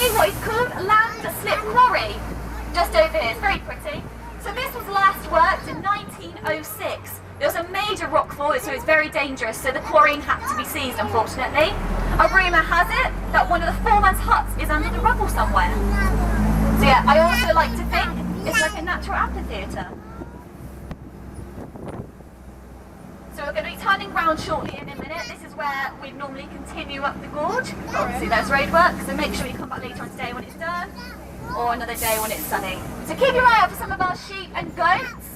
see what is called Landslip Quarry, just over here. It's very pretty. So this was last worked in 1906. There was a major rock fall, so it's very dangerous, so the quarrying had to be seized, unfortunately. A rumour has it that one of the foreman's huts is under the rubble somewhere. So yeah, I also like to think it's like a natural amphitheatre. So we're going to be turning round shortly in a minute. This is where we normally continue up the gorge. Obviously there's roadwork, so make sure you come back later on today when it's done, or another day when it's sunny. So keep your eye out for some of our sheep and goats.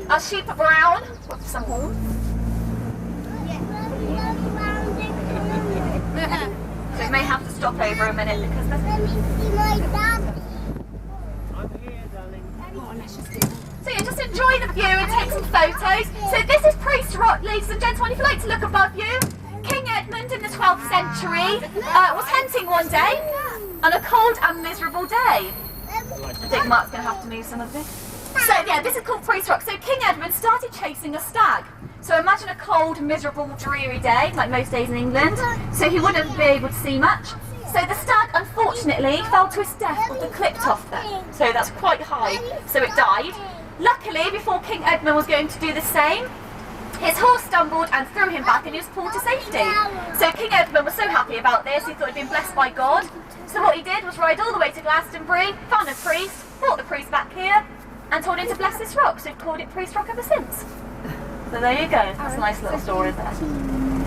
Our sheep are brown, with some horns. So we may have to stop over a minute because there's... So yeah, just enjoy the view and take some photos. So this is Priest Rock, ladies and gentlemen. If you like to look above you, King Edmund in the 12th century was hunting one day on a cold and miserable day. I think Mark's going to have to move some of this. So yeah, this is called Priest Rock. So King Edmund started chasing a stag. So imagine a cold, miserable, dreary day, like most days in England. So he wouldn't be able to see much. So the stag, unfortunately, fell to his death with the clipped off there. So that's quite high, so it died. Luckily, before King Edmund was going to do the same, his horse stumbled and threw him back and he was pulled to safety. So King Edmund was so happy about this, he thought he'd been blessed by God. So what he did was ride all the way to Glastonbury, found a priest, brought the priest back here, and told him to bless this rock. So we've called it Priest Rock ever since. So there you go, that's a nice little story there.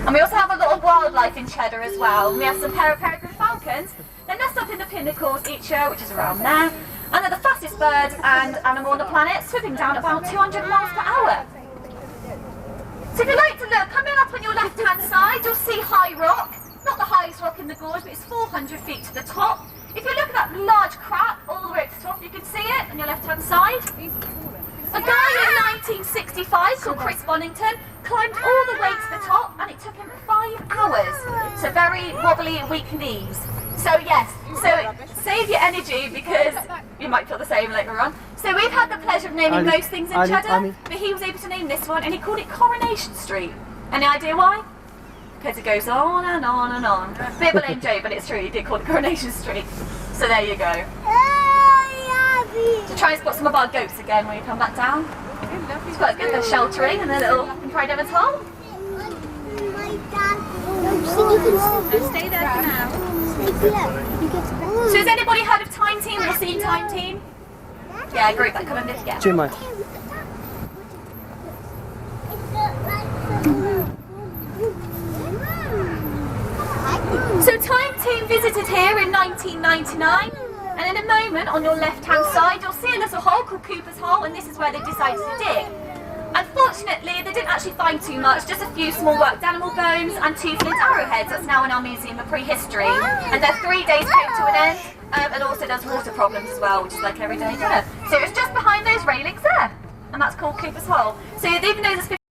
And we also have a lot of wildlife in Cheddar as well. We have some peregrine falcons. They nest up in the pinnacles each year, which is around there. And they're the fastest bird and animal on the planet, swimming down about 200 miles per hour. So if you like to look, coming up on your left-hand side, you'll see High Rock. Not the highest rock in the gorge, but it's 400 feet to the top. If you look at that large crack all the way to the top, you can see it on your left-hand side. A guy in 1965 called Chris Bonington climbed all the way to the top, and it took him 5 hours. So very wobbly and weak knees. So yes, so save your energy because you might feel the same later on. So we've had the pleasure of naming most things in Cheddar, but he was able to name this one and he called it Coronation Street. Any idea why? Because it goes on and on and on. Bit of a lame joke, but it's true, he did call it Coronation Street. So there you go. So try and spot some of our goats again when you come back down. It's quite good, they're sheltering and they're little pride Evans hole. Stay there for now. So has anybody heard of Time Team or seen Time Team? Yeah, group that come and live together. Jim, So Time Team visited here in 1999, and in a moment on your left-hand side you'll see a little hole called Cooper's Hole, and this is where they decided to dig. Unfortunately, they didn't actually find too much, just a few small worked animal bones and 2 flint arrowheads. That's now in our museum of prehistory. And their 3 days came to an end, and also there's water problems as well, which is like everyday dinner. So it's just behind those railings there, and that's called Cooper's Hole. So even though there's